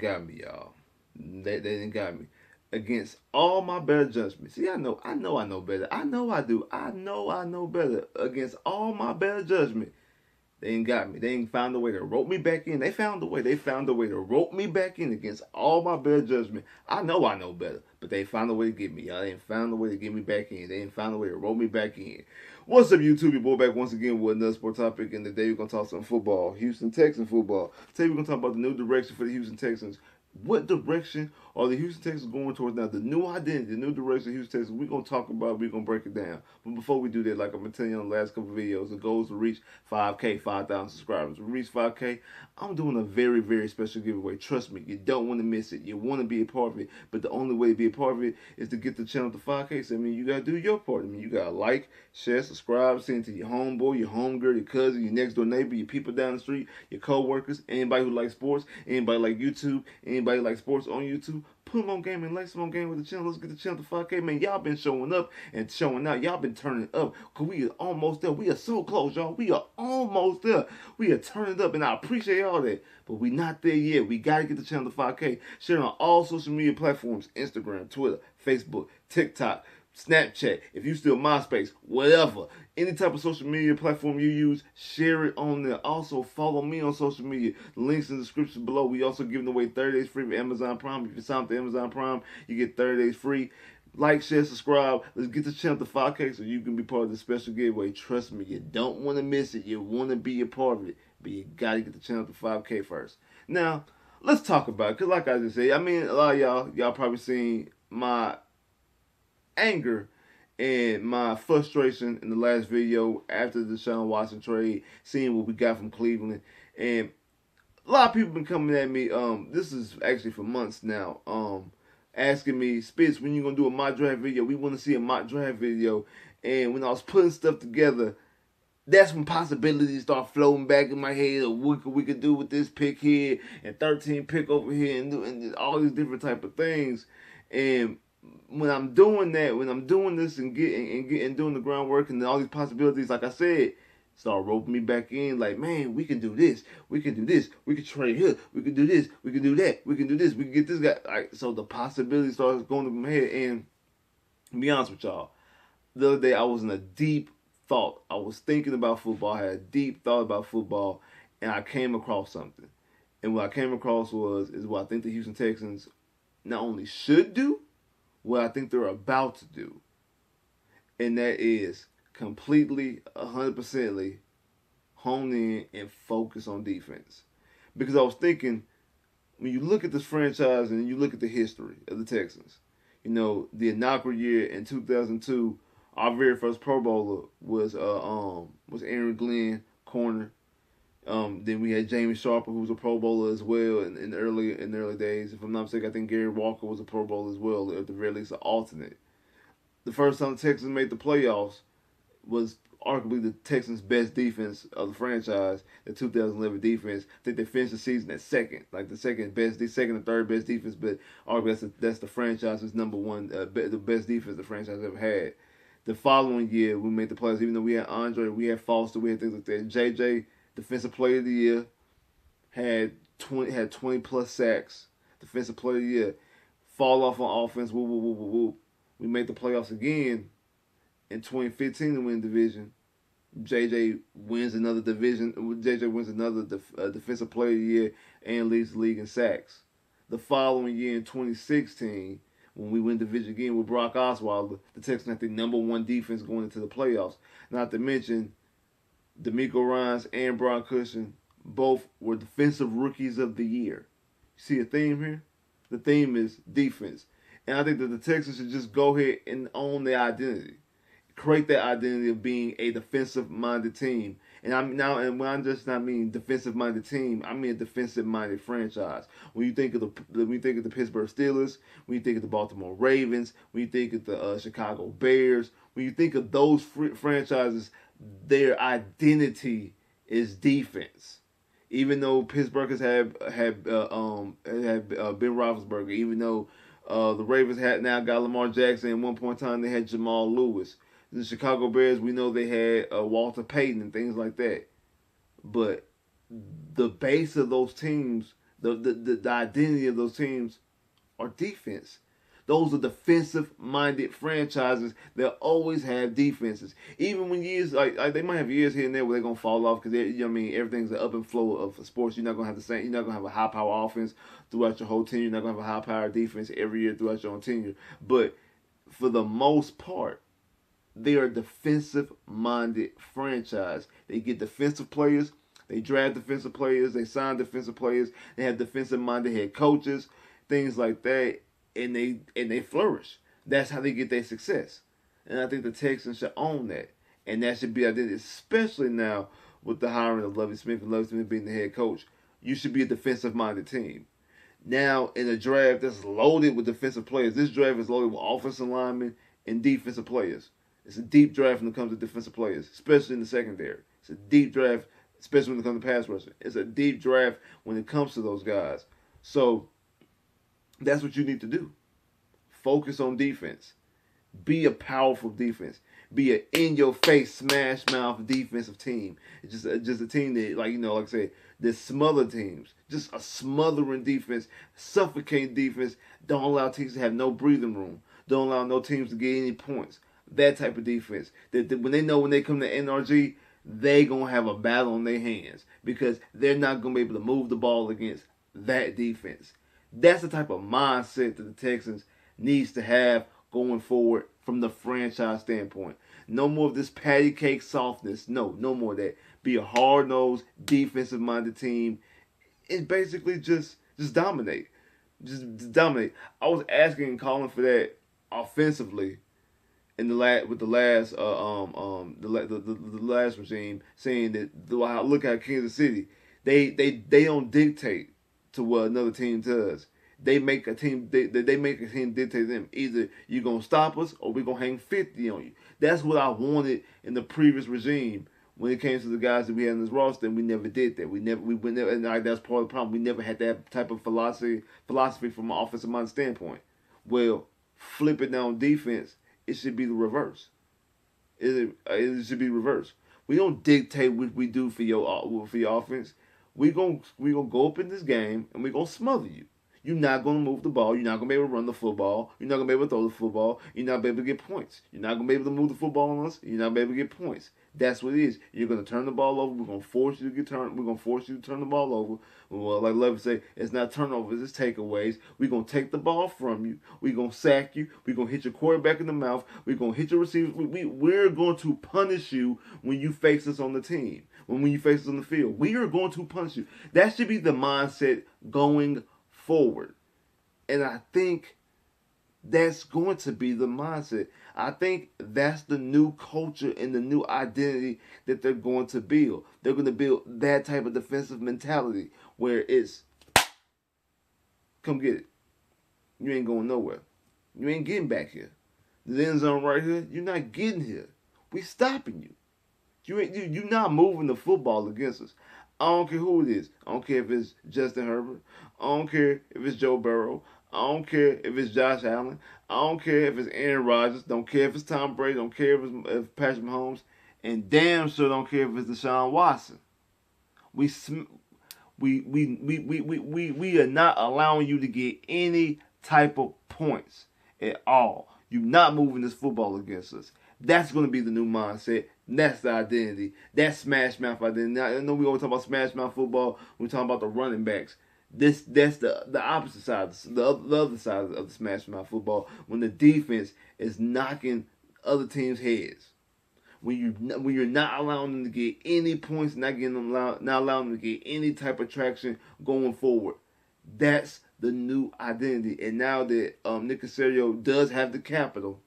got me, y'all. They didn't got me against all my better judgment. See, I know better. I know I do. I know better against all my better judgment. They ain't got me. They ain't found a way to rope me back in. They found a way. They found a way to rope me back in against all my better judgment. I know better. But they found a way to get me. Y'all ain't found a way to get me back in. They ain't found a way to rope me back in. What's up, YouTube? Your boy back once again with another sport topic. And today we're going to talk some football. Houston Texans football. Today we're going to talk about the new direction for the Houston Texans. What direction are the Houston Texans going towards now? The new identity, the new direction of Houston Texans. We're going to talk about it. We're going to break it down. But before we do that, like I've been telling you on the last couple of videos, the goal is to reach 5K, 5,000 subscribers. To reach 5K, I'm doing a very, very special giveaway. Trust me, you don't want to miss it. You want to be a part of it. But the only way to be a part of it is to get the channel to 5K. So, I mean, you got to do your part. I mean, you got to like, share, subscribe, send it to your homeboy, your homegirl, your cousin, your next door neighbor, your people down the street, your co-workers, anybody who likes sports, anybody like YouTube, anybody like sports on YouTube. Put them on game and like some on game with the channel. Let's get the channel to 5K, man. Y'all been showing up and showing out. Y'all been turning up. Because we are almost there. We are so close, y'all. We are almost there. We are turning up, and I appreciate all that. But we not there yet. We got to get the channel to 5K. Share on all social media platforms. Instagram, Twitter, Facebook, TikTok, Snapchat, if you still MySpace, whatever. Any type of social media platform you use, share it on there. Also, follow me on social media. The links in the description below. We also giving away 30 days free for Amazon Prime. If you sign up to Amazon Prime, you get 30 days free. Like, share, subscribe. Let's get the channel to 5K so you can be part of the special giveaway. Trust me, you don't want to miss it. You want to be a part of it. But you got to get the channel to 5K first. Now, let's talk about it. Because like I just said, I mean, a lot of y'all probably seen my anger and my frustration in the last video after the Deshaun Watson trade, seeing what we got from Cleveland. And a lot of people been coming at me, this is actually for months now, asking me, Spitz, when you gonna do a mock draft video? We want to see a mock draft video. And when I was putting stuff together, that's when possibilities start floating back in my head of what we could do with this pick here and 13 pick over here and all these different type of things. And when I'm doing that, when I'm doing this and doing the groundwork and all these possibilities, like I said, start roping me back in. Like, man, we can do this, we can do this, we can trade here, we can do this, we can do that, we can do this, we can get this guy. Like, so the possibilities starts going to my head. And to be honest with y'all, the other day I was in a deep thought. I was thinking about football. I had a deep thought about football, and I came across something. And what I came across is what I think the Houston Texans not only should do, what I think they're about to do. And that is completely, 100% hone in and focus on defense. Because I was thinking, when you look at this franchise and you look at the history of the Texans, you know, the inaugural year in 2002, our very first Pro Bowler was Aaron Glenn, corner. Then we had Jamie Sharper, who was a Pro Bowler as well in the early days. If I'm not mistaken, I think Gary Walker was a Pro Bowler as well, or at the very least an alternate. The first time the Texans made the playoffs was arguably the Texans' best defense of the franchise, the 2011 defense. I think they finished the season at second, like the second or third best defense, but arguably that's the franchise's number one, the best defense the franchise ever had. The following year, we made the playoffs, even though we had Andre, we had Foster, we had things like that. JJ, Defensive Player of the Year, had 20 plus sacks. Defensive Player of the Year, fall off on offense. Woo, woo, woo, woo, woo. We made the playoffs again in 2015 to win the division. JJ wins another division. JJ wins another Defensive Player of the Year and leads the league in sacks. The following year in 2016, when we win division again with Brock Osweiler, the Texans had the number one defense going into the playoffs. Not to mention, D'Amico Ryans and Brian Cushing both were defensive rookies of the year. See a theme here? The theme is defense. And I think that the Texans should just go ahead and own their identity. Create that identity of being a defensive-minded team. And when I just not mean defensive-minded team, I mean a defensive-minded franchise. When you think of the Pittsburgh Steelers, when you think of the Baltimore Ravens, when you think of the Chicago Bears, when you think of those franchises, their identity is defense. Even though Pittsburgh has had Ben Roethlisberger, even though the Ravens now got Lamar Jackson, at one point in time they had Jamal Lewis. The Chicago Bears, we know they had Walter Payton and things like that. But the base of those teams, The identity of those teams are defense. Those are defensive-minded franchises that always have defenses. Even when years like they might have years here and there where they're gonna fall off because you know what I mean, everything's an up and flow of sports. You're not gonna have the same. You're not gonna have a high-power offense throughout your whole team. You're not gonna have a high-power defense every year throughout your own tenure. But for the most part, they are a defensive-minded franchise. They get defensive players. They draft defensive players. They sign defensive players. They have defensive-minded head coaches, things like that, and they flourish. That's how they get their success. And I think the Texans should own that, and that should be identity, especially now with the hiring of Lovie Smith and Lovie Smith being the head coach. You should be a defensive-minded team. Now, in a draft that's loaded with defensive players, this draft is loaded with offensive linemen and defensive players. It's a deep draft when it comes to defensive players, especially in the secondary. It's a deep draft, especially when it comes to pass rushing. It's a deep draft when it comes to those guys. So that's what you need to do. Focus on defense. Be a powerful defense. Be an in-your-face, smash-mouth defensive team. It's just a team that, like I said, that smother teams. Just a smothering defense, suffocating defense. Don't allow teams to have no breathing room. Don't allow no teams to get any points. That type of defense. That when they know when they come to NRG, they going to have a battle on their hands because they're not going to be able to move the ball against that defense. That's the type of mindset that the Texans needs to have going forward from the franchise standpoint. No more of this patty cake softness. No more of that. Be a hard-nosed, defensive-minded team and basically just dominate. Just dominate. I was asking and calling for that offensively in the last regime, saying that look at Kansas City. They don't dictate to what another team does. They make a team. They make a team dictate them. Either you're gonna stop us or we're gonna hang 50 on you. That's what I wanted in the previous regime when it came to the guys that we had in this roster. And we never did that. We never, and that's part of the problem. We never had that type of philosophy from an offensive mind standpoint. Well, flip it down defense. It should be the reverse. It should be reversed. We don't dictate what we do for your offense. We gonna go up in this game and we gonna smother you. You're not going to move the ball. You're not going to be able to run the football. You're not going to be able to throw the football. You're not going to be able to get points. You're not going to be able to move the football on us. You're not going to be able to get points. That's what it is. You're going to turn the ball over. We're going to force you to We're going to force you to turn the ball over. Well, like Levy say, it's not turnovers, it's takeaways. We're going to take the ball from you. We're going to sack you. We're going to hit your quarterback in the mouth. We're going to hit your receivers. We're going to punish you when you face us on the team. When you face us on the field. We are going to punish you. That should be the mindset going forward. And I think that's going to be the mindset. I think that's the new culture and the new identity that they're going to build. They're going to build that type of defensive mentality where it's, come get it. You ain't going nowhere. You ain't getting back here. The end zone right here, you're not getting here. We stopping you. You're not moving the football against us. I don't care who it is. I don't care if it's Justin Herbert. I don't care if it's Joe Burrow. I don't care if it's Josh Allen. I don't care if it's Aaron Rodgers. Don't care if it's Tom Brady. Don't care if it's Patrick Mahomes. And damn sure don't care if it's Deshaun Watson. We are not allowing you to get any type of points at all. You're not moving this football against us. That's going to be the new mindset. That's the identity. That's smash mouth identity. Now, I know we always talk about smash mouth football. We're talking about the running backs. That's the opposite side, the other side of the smash mouth football. When the defense is knocking other teams' heads, when you're not allowing them to get any points, not allowing them to get any type of traction going forward. That's the new identity. And now that Nick Casario does have the capital,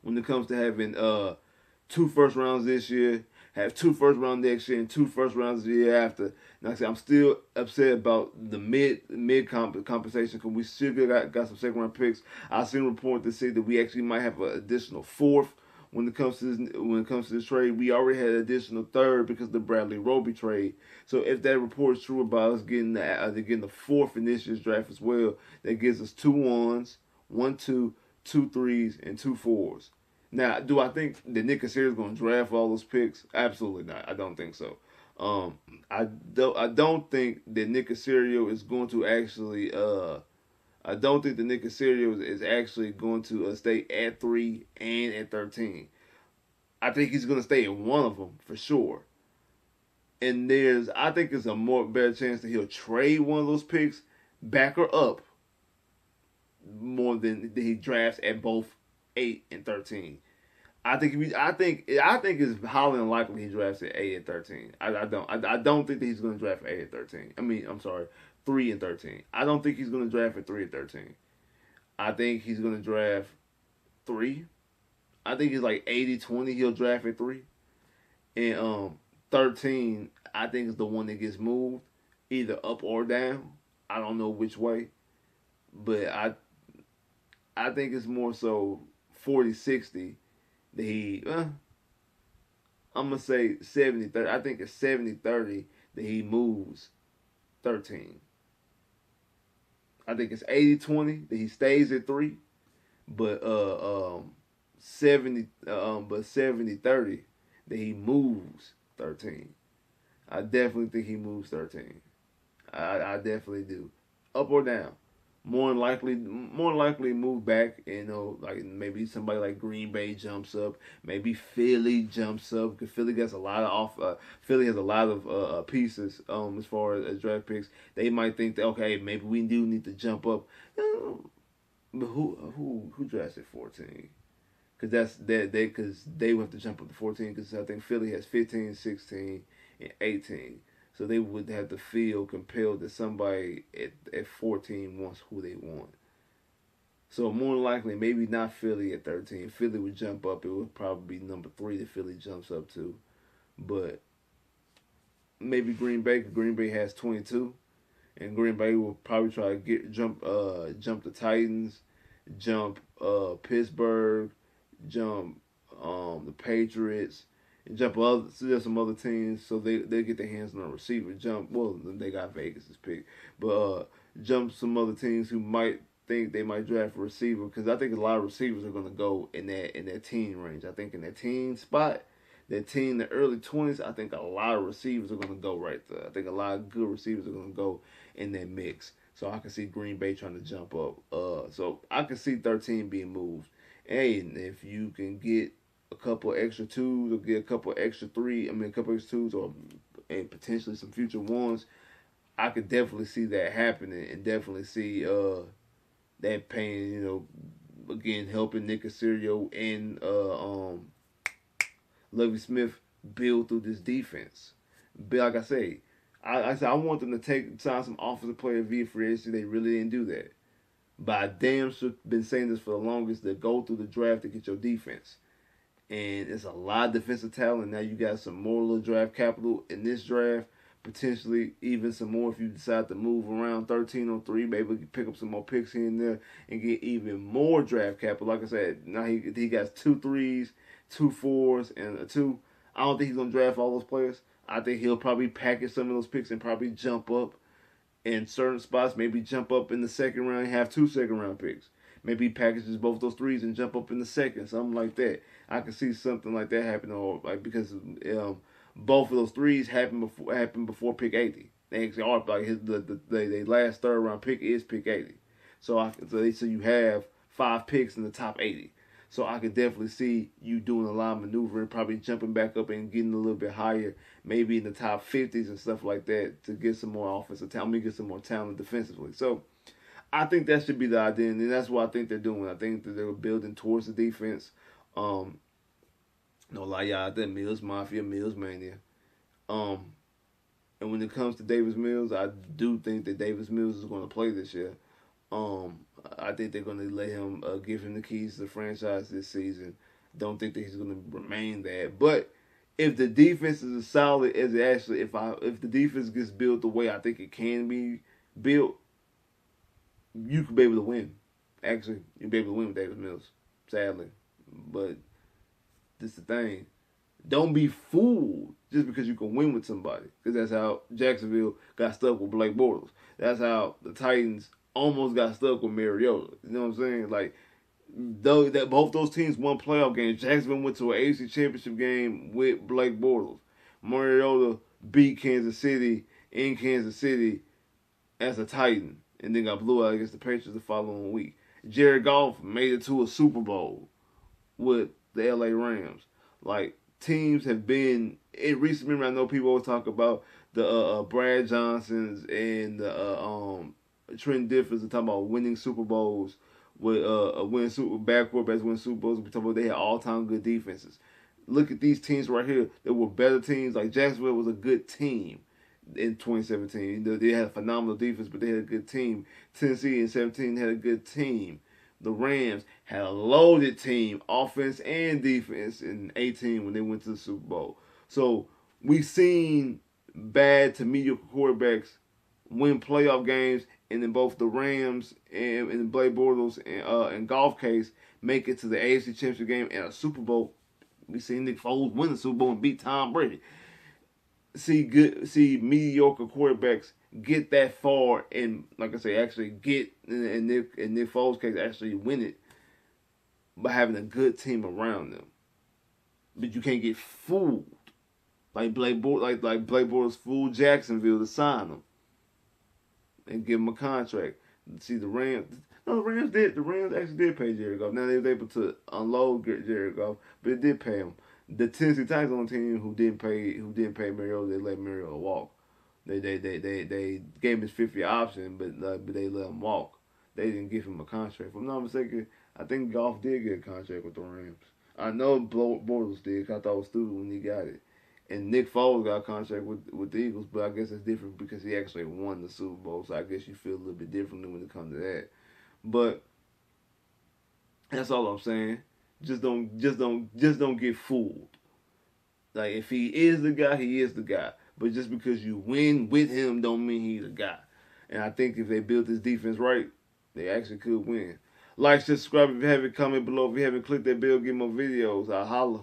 when it comes to having 2 first rounds this year, have 2 first rounds next year, and 2 first rounds the year after. Like I said, I'm still upset about the mid compensation because we still got some second round picks. I've seen a report that say that we actually might have an additional 4th when it comes to this trade. We already had an additional 3rd because of the Bradley Roby trade. So if that report is true about us getting the 4th in this year's draft as well, that gives us 2 1s, 1 2, 2 3s, and 2 4s. Now, do I think that Nick Casario is going to draft all those picks? Absolutely not. I don't think so. Um, I don't think that Nick Casario is going to actually I don't think the Nick Casario is actually going to stay at 3 and at 13. I think he's going to stay in one of them for sure. And I think there's a more better chance that he'll trade one of those picks back or up more than he drafts at both 8 and 13. I think it's highly unlikely he drafts at 8 and 13. I don't think that he's going to draft at 8 and 13. I mean, I'm sorry, 3 and 13. I don't think he's going to draft at 3 and 13. I think he's going to draft 3. I think it's like 80-20 he'll draft at 3. And 13 I think is the one that gets moved either up or down. I don't know which way, but I think it's more so 40-60 that I'm going to say 70-30. I think it's 70-30 that he moves 13. I think it's 80-20 that he stays at 3, but 70-30 that he moves 13. I definitely think he moves 13. I definitely do. Up or down. More likely move back. Like maybe somebody like Green Bay jumps up. Maybe Philly jumps up because Philly has a lot of Philly has a lot of pieces as far as draft picks. They might think that okay, maybe we do need to jump up. But who drafts at 14? Because they would have to jump up to 14 because I think Philly has 15, 16, and 18. So they would have to feel compelled that somebody at 14 wants who they want. So more likely, maybe not Philly at 13. Philly would jump up. It would probably be number 3 that Philly jumps up to. But maybe Green Bay. Green Bay has 22. And Green Bay will probably try to jump the Titans, jump Pittsburgh, jump the Patriots, and jump some other teams so they get their hands on a receiver. They got Vegas' pick, but jump some other teams who might think they might draft a receiver because I think a lot of receivers are going to go in that teen range. I think in that teen spot, the early 20s, I think a lot of receivers are going to go right there. I think a lot of good receivers are going to go in that mix. So I can see Green Bay trying to jump up. So I can see 13 being moved. Hey, and if you can get a couple extra 2s or get a couple extra 2s and potentially some future 1s, I could definitely see that happening and definitely see that paying, again, helping Nick Casario and Lovie Smith build through this defense. But like I say, I want them to sign some offensive player via free agency. They really didn't do that. But I damn sure been saying this for the longest, to go through the draft to get your defense. And it's a lot of defensive talent. Now you got some more little draft capital in this draft. Potentially even some more if you decide to move around 13 or 3. Maybe pick up some more picks here and there and get even more draft capital. Like I said, now he got 2 3s, 2 4s, and a 2. I don't think he's going to draft all those players. I think he'll probably package some of those picks and probably jump up in certain spots. Maybe jump up in the second round and have 2 second-round picks. Maybe he packages both those 3s and jump up in the second, something like that. I can see something like that happen, or like because both of those 3s happened before pick 80. They actually are like the last third-round pick is pick 80. So you have 5 picks in the top 80. So I could definitely see you doing a lot of maneuvering, probably jumping back up and getting a little bit higher, maybe in the top 50s and stuff like that to get some more offensive talent, get some more talent defensively. So I think that should be the idea, and that's what I think they're doing. I think that they're building towards the defense. No lie, y'all, that Mills Mafia, Mills Mania. And when it comes to Davis Mills, I do think that Davis Mills is going to play this year. I think they're going to let him give him the keys to the franchise this season. Don't think that he's going to remain that. But if the defense is as solid as it actually, if the defense gets built the way I think it can be built, you could be able to win. Actually, you'll be able to win with Davis Mills, sadly. But this is the thing. Don't be fooled just because you can win with somebody. Because that's how Jacksonville got stuck with Blake Bortles. That's how the Titans almost got stuck with Mariota. You know what I'm saying? Like, though that both those teams won playoff games. Jacksonville went to an AFC Championship game with Blake Bortles. Mariota beat Kansas City in Kansas City as a Titan, and then got blew out against the Patriots the following week. Jared Goff made it to a Super Bowl with the LA Rams. Like, teams have been in recent memory. I know people always talk about the Brad Johnsons and the Trent Differs and talking about winning Super Bowls with bad quarterbacks win Super Bowls. We talk about they had all time good defenses. Look at these teams right here. They were better teams. Like Jacksonville was a good team in 2017. They had a phenomenal defense, but they had a good team. Tennessee in 17 had a good team. The Rams had a loaded team, offense and defense, in 18 when they went to the Super Bowl. So we've seen bad to mediocre quarterbacks win playoff games, and in both the Rams and in Blake Bortles and Goff case, make it to the AFC Championship game and a Super Bowl. We seen Nick Foles win the Super Bowl and beat Tom Brady. See mediocre quarterbacks get that far, and like I say, actually get in Nick Foles' case, actually win it by having a good team around them. But you can't get fooled like Blake Bortles fooled Jacksonville to sign him and give him a contract. See the Rams. No, the Rams did. The Rams actually did pay Jared Goff. Now they were able to unload Jared Goff, but it did pay him. The Tennessee Titans on the team who didn't pay Mariota. They let Mariota walk. They gave him his 50 option, but they let him walk. They didn't give him a contract. If I'm not mistaken, I think Goff did get a contract with the Rams. I know Bortles did. Cause I thought it was stupid when he got it. And Nick Foles got a contract with the Eagles, but I guess it's different because he actually won the Super Bowl. So I guess you feel a little bit differently when it comes to that. But that's all I'm saying. Just don't get fooled. Like, if he is the guy, he is the guy. But just because you win with him don't mean he's the guy. And I think if they build this defense right, they actually could win. Like, subscribe if you haven't, comment below if you haven't, click that bell, get more videos. I'll holla.